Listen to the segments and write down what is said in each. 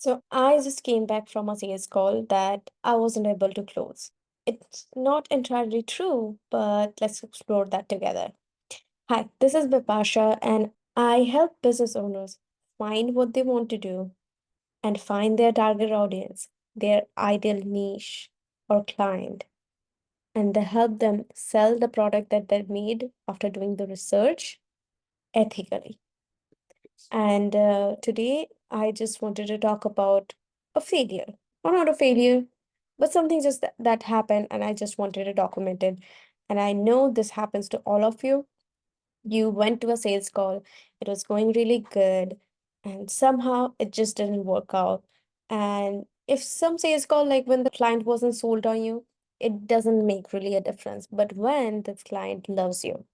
So I just came back from a sales call that I wasn't able to close. It's not entirely true, but let's explore that together. Hi, this is Bipasha, and I help business owners find what they want to do and find their target audience, their ideal niche or client, and they help them sell the product that they made after doing the research ethically. And today, I just wanted to talk about a failure, or not a failure, but something just that happened, and I just wanted to document it. And I know this happens to all of you. You went to a sales call, it was going really good, and somehow it just didn't work out. And if some sales call, like when the client wasn't sold on you, it doesn't make really a difference. But when this client loves you,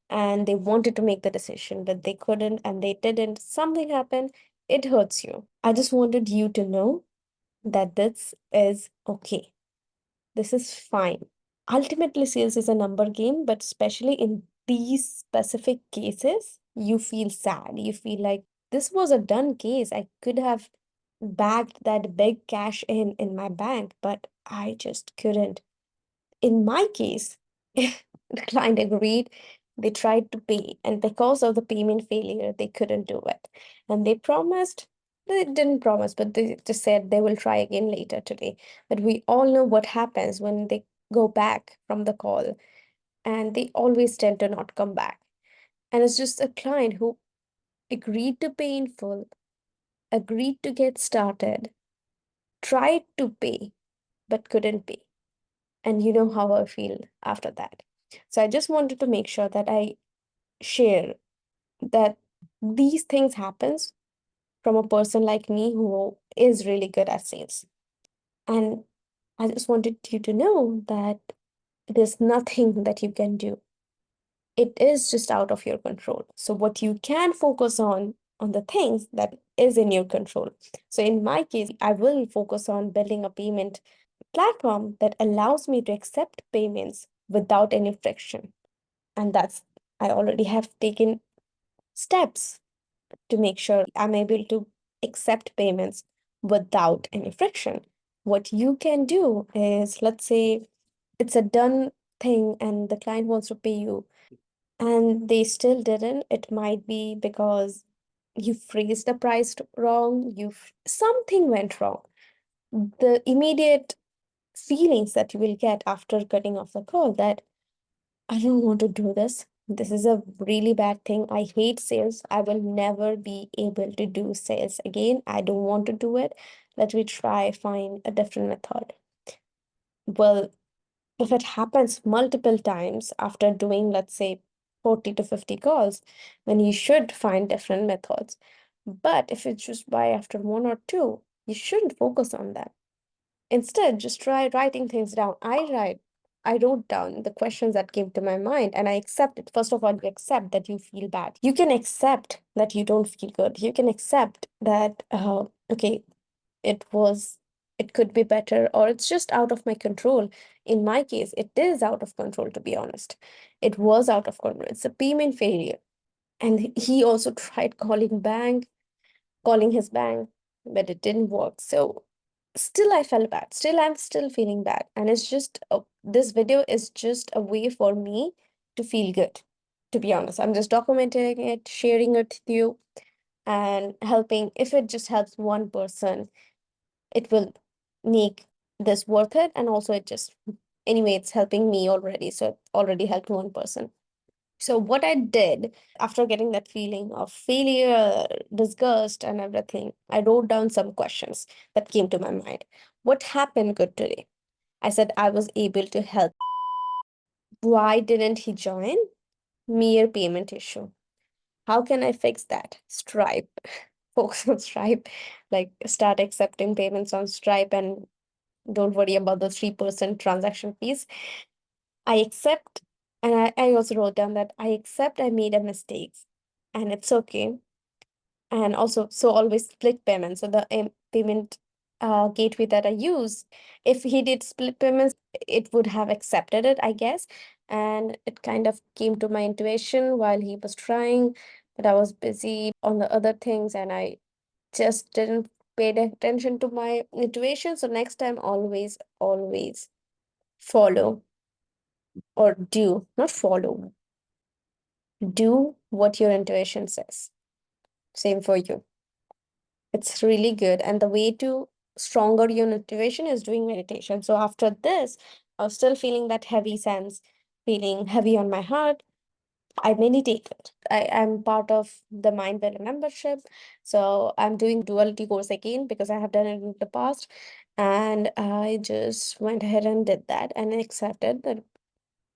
and they wanted to make the decision, but they couldn't and they didn't. Something happened, it hurts you. I just wanted you to know that this is okay. This is fine. Ultimately, sales is a number game, but especially in these specific cases, you feel sad. You feel like this was a done case. I could have bagged that big cash in my bank, but I just couldn't. In my case, the client agreed, they tried to pay, and because of the payment failure, they couldn't do it. And they promised, they didn't promise, but they just said they will try again later today. But we all know what happens when they go back from the call, and they always tend to not come back. And it's just a client who agreed to pay in full, agreed to get started, tried to pay, but couldn't pay. And you know how I feel after that. So I just wanted to make sure that I share that these things happens from a person like me who is really good at sales. And I just wanted you to know that there's nothing that you can do. It is just out of your control. So what you can focus on the things that is in your control. So in my case, I will focus on building a payment platform that allows me to accept payments without any friction. And that's, I already have taken steps to make sure I'm able to accept payments without any friction. What you can do is, let's say it's a done thing and the client wants to pay you and they still didn't. It might be because you phrased the price wrong, something went wrong. The immediate feelings that you will get after cutting off the call, that I don't want to do this. This is a really bad thing. I hate sales. I will never be able to do sales again. I don't want to do it. Let me try find a different method. Well, if it happens multiple times after doing, let's say, 40 to 50 calls, then you should find different methods. But if it's just by after one or two, you shouldn't focus on that. Instead, just try writing things down. I wrote down the questions that came to my mind and I accept it. First of all, you accept that you feel bad. You can accept that you don't feel good. You can accept that, okay, it was, it could be better, or it's just out of my control. In my case, it is out of control, to be honest. It was out of control. It's a payment failure. And he also tried calling his bank, but it didn't work. So still I felt bad. Still, I'm still feeling bad. And it's just, this video is just a way for me to feel good, to be honest. I'm just documenting it, sharing it with you, and helping. If it just helps one person, it will make this worth it. And also, it just, anyway, it's helping me already. So it already helped one person. So what I did after getting that feeling of failure, disgust, and everything, I wrote down some questions that came to my mind. What happened good today? I said I was able to help. Why didn't he join? Mere payment issue. How can I fix that? Stripe. Focus on Stripe. Like start accepting payments on Stripe and don't worry about the 3% transaction fees. I accept, and I also wrote down that I accept I made a mistake and it's okay. And also, so always split payments. So the payment gateway that I use, if he did split payments, it would have accepted it, I guess. And it kind of came to my intuition while he was trying, but I was busy on the other things and I just didn't paid attention to my intuition. So next time, always, always follow or do, not follow, do what your intuition says. Same for you. It's really good. And the way to stronger your motivation is doing meditation. So after this, I was still feeling that heavy sense, feeling heavy on my heart. I meditated. I'm part of the Mind Valley membership. So I'm doing duality course again because I have done it in the past. And I just went ahead and did that and accepted that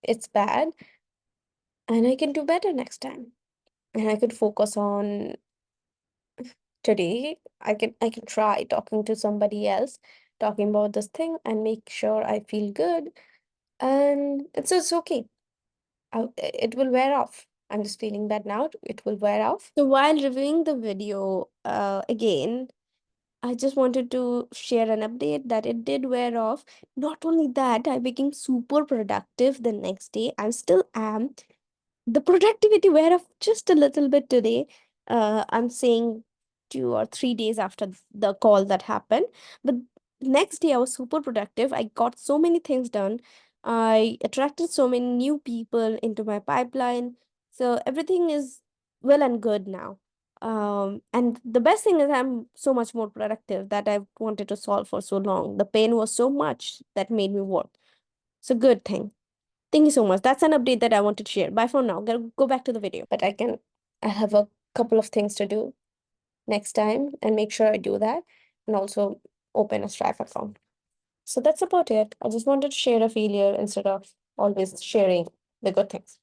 it's bad and I can do better next time. And I could focus on today. I can try talking to somebody else, talking about this thing and make sure I feel good. And it's okay. It will wear off. I'm just feeling bad now. It will wear off. So while reviewing the video again, I just wanted to share an update that it did wear off. Not only that, I became super productive the next day. I still am. The productivity were off just a little bit today. I'm saying 2 or 3 days after the call that happened. But next day, I was super productive. I got so many things done. I attracted so many new people into my pipeline. So everything is well and good now. And the best thing is I'm so much more productive that I've wanted to solve for so long. The pain was so much that made me work. It's a good thing. Thank you so much. That's an update that I wanted to share. Bye for now. Gotta go back to the video. But I have a couple of things to do next time and make sure I do that and also open a Stripe account. So that's about it. I just wanted to share a failure instead of always sharing the good things.